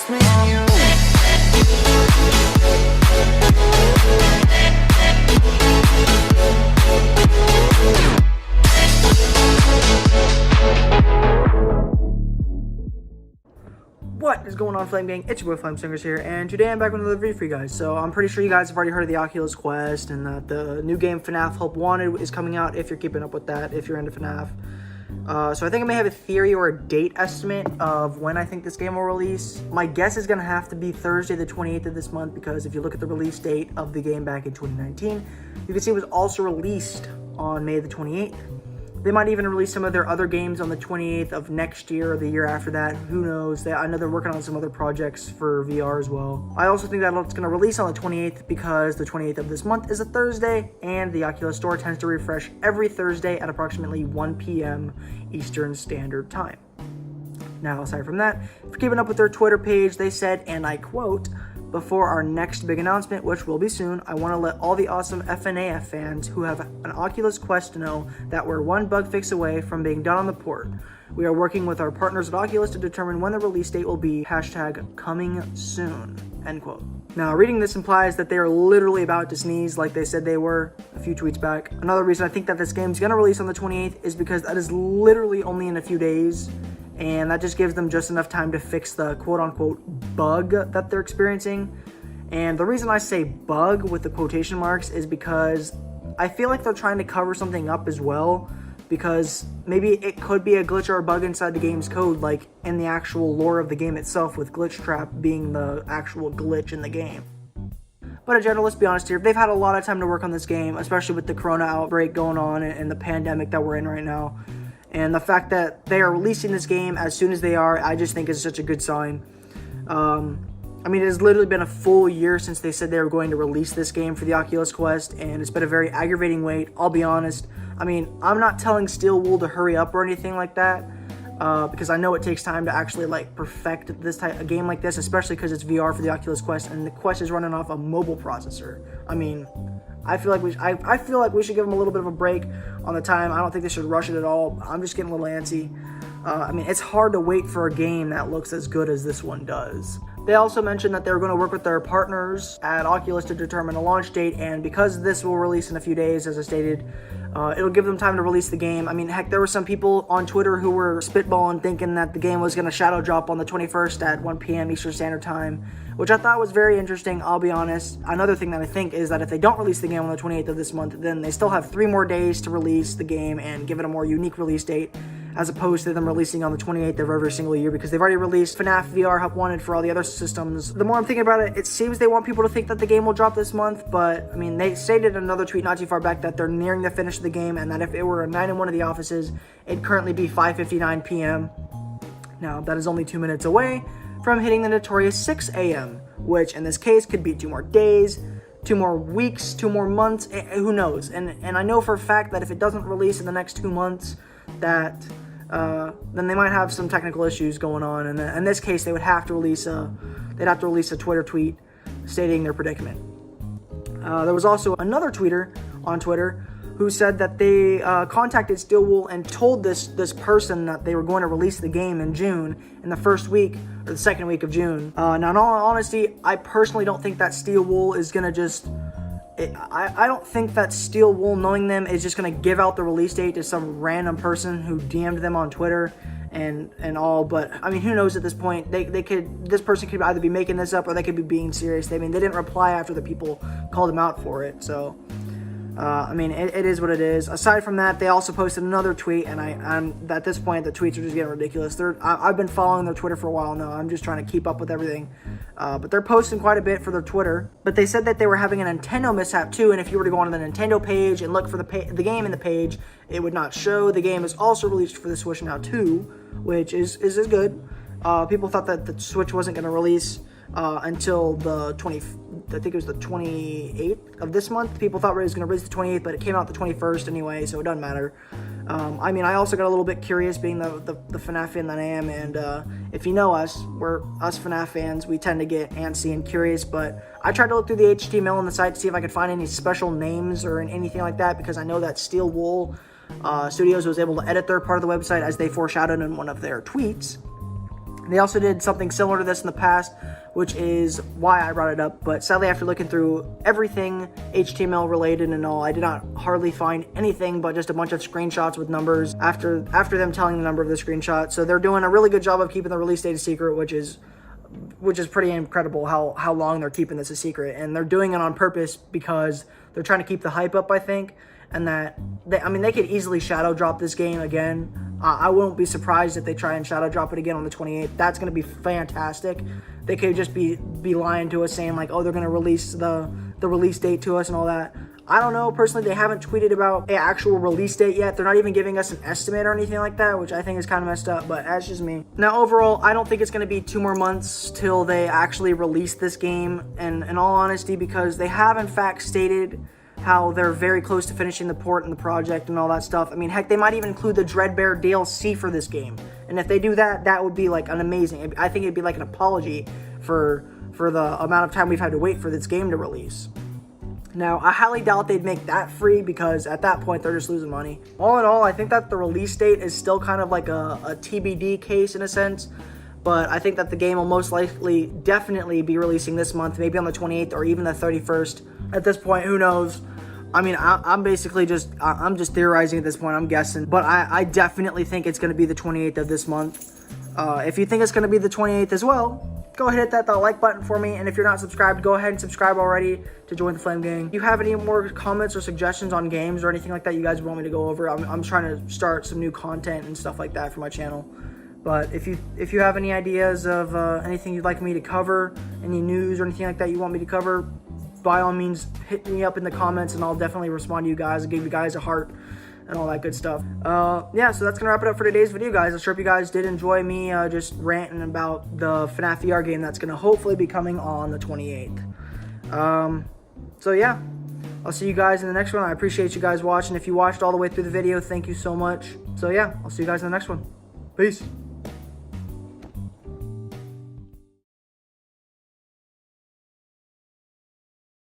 just me and you. What is going on, Flame Gang? It's your boy Flame Singers here, and today I'm back with another video for you guys. So I'm pretty sure you guys have already heard of the Oculus Quest, and that the new game FNAF Help Wanted is coming out, if you're keeping up with that, if you're into FNAF. So I think I may have a theory or a date estimate of when I think this game will release. My guess is going to have to be Thursday the 28th of this month, because if you look at the release date of the game back in 2019, you can see it was also released on May the 28th. They might even release some of their other games on the 28th of next year or the year after that. Who knows? I know they're working on some other projects for VR as well. I also think that it's going to release on the 28th because the 28th of this month is a Thursday, and the Oculus Store tends to refresh every Thursday at approximately 1 p.m. Eastern Standard Time. Now, aside from that, for keeping up with their Twitter page, they said, and I quote, "Before our next big announcement, which will be soon, I want to let all the awesome FNAF fans who have an Oculus Quest know that we're one bug fix away from being done on the port. We are working with our partners at Oculus to determine when the release date will be, #coming soon," end quote. Now, reading this implies that they are literally about to sneeze like they said they were a few tweets back. Another reason I think that this game is going to release on the 28th is because that is literally only in a few days. And that just gives them just enough time to fix the quote-unquote bug that they're experiencing. And the reason I say bug with the quotation marks is because I feel like they're trying to cover something up as well, because maybe it could be a glitch or a bug inside the game's code, like in the actual lore of the game itself, with Glitch Trap being the actual glitch in the game. But in general, let's be honest here, they've had a lot of time to work on this game, especially with the corona outbreak going on and the pandemic that we're in right now. And the fact that they are releasing this game as soon as they are, I just think is such a good sign. I mean, it has literally been a full year since they said they were going to release this game for the Oculus Quest, and it's been a very aggravating wait, I'll be honest. I mean, I'm not telling Steel Wool to hurry up or anything like that, because I know it takes time to actually like perfect this type of game like this, especially because it's VR for the Oculus Quest, and the Quest is running off a mobile processor. I mean, I feel like we should give them a little bit of a break on the time. I don't think they should rush it at all. I'm just getting a little antsy. I mean, it's hard to wait for a game that looks as good as this one does. They also mentioned that they were going to work with their partners at Oculus to determine a launch date, and because this will release in a few days, as I stated, it'll give them time to release the game. I mean, heck, there were some people on Twitter who were spitballing thinking that the game was going to shadow drop on the 21st at 1 p.m. Eastern Standard Time, which I thought was very interesting, I'll be honest. Another thing that I think is that if they don't release the game on the 28th of this month, then they still have 3 more days to release the game and give it a more unique release date, as opposed to them releasing on the 28th of every single year, because they've already released FNAF VR Help Wanted for all the other systems. The more I'm thinking about it, it seems they want people to think that the game will drop this month, but I mean, they stated in another tweet not too far back that they're nearing the finish of the game, and that if it were a night in one of the offices, it'd currently be 5:59 p.m. Now, that is only 2 minutes away from hitting the notorious 6 a.m., which in this case could be 2 more days, 2 more weeks, 2 more months, who knows. And I know for a fact that if it doesn't release in the next 2 months, that then they might have some technical issues going on, and in this case they would have to release a Twitter tweet stating their predicament. There was also another tweeter on Twitter who said that they contacted Steel Wool and told this person that they were going to release the game in June, in the first week or the second week of June. Now, in all honesty, I personally don't think that Steel Wool is gonna just. I don't think that Steel Wool, knowing them, is just going to give out the release date to some random person who DM'd them on Twitter and all, but I mean, who knows at this point. This person could either be making this up or they could be being serious. I mean, they didn't reply after the people called them out for it, so I mean, it is what it is. Aside from that, they also posted another tweet, and I'm at this point the tweets are just getting ridiculous. I've been following their Twitter for a while now. I'm just trying to keep up with everything, but they're posting quite a bit for their Twitter. But they said that they were having a Nintendo mishap too, and if you were to go on the Nintendo page and look for the game in the page, it would not show. The game is also released for the Switch now too, which is good. People thought that the Switch wasn't going to release until the 28th of this month. People thought it was going to release the 28th, but it came out the 21st anyway, so it doesn't matter. I mean, I also got a little bit curious, being the FNAF fan that I am, and if you know us, us FNAF fans, we tend to get antsy and curious, but I tried to look through the HTML on the site to see if I could find any special names or anything like that, because I know that Steel Wool Studios was able to edit their part of the website, as they foreshadowed in one of their tweets. They also did something similar to this in the past, which is why I brought it up. But sadly, after looking through everything HTML related and all, I did not hardly find anything but just a bunch of screenshots with numbers after them telling the number of the screenshot. So they're doing a really good job of keeping the release date a secret, which is pretty incredible how long they're keeping this a secret. And they're doing it on purpose because they're trying to keep the hype up, I think. And that, they could easily shadow drop this game again. I won't be surprised if they try and shadow drop it again on the 28th. That's going to be fantastic. They could just be lying to us saying like, oh, they're going to release the release date to us and all that. I don't know. Personally, they haven't tweeted about an actual release date yet. They're not even giving us an estimate or anything like that, which I think is kind of messed up, but that's just me. Now, overall, I don't think it's going to be 2 more months till they actually release this game, and in all honesty, because they have in fact stated how they're very close to finishing the port and the project and all that stuff. I mean, heck, they might even include the Dreadbear DLC for this game. And if they do that, that would be like an amazing, I think it'd be like an apology for the amount of time we've had to wait for this game to release. Now, I highly doubt they'd make that free because at that point, they're just losing money. All in all, I think that the release date is still kind of like a TBD case in a sense. But I think that the game will most likely definitely be releasing this month, maybe on the 28th or even the 31st. At this point, who knows? I mean, I'm basically I'm just theorizing at this point. I'm guessing. But I definitely think it's going to be the 28th of this month. If you think it's going to be the 28th as well, go ahead and hit that like button for me. And if you're not subscribed, go ahead and subscribe already to join the Flame Gang. If you have any more comments or suggestions on games or anything like that you guys want me to go over, I'm trying to start some new content and stuff like that for my channel. But if you have any ideas of anything you'd like me to cover, any news or anything like that you want me to cover, by all means, hit me up in the comments and I'll definitely respond to you guys and give you guys a heart and all that good stuff. Yeah, so that's going to wrap it up for today's video, guys. I hope you guys did enjoy me just ranting about the FNAF VR game that's going to hopefully be coming on the 28th. So yeah, I'll see you guys in the next one. I appreciate you guys watching. If you watched all the way through the video, thank you so much. So yeah, I'll see you guys in the next one. Peace.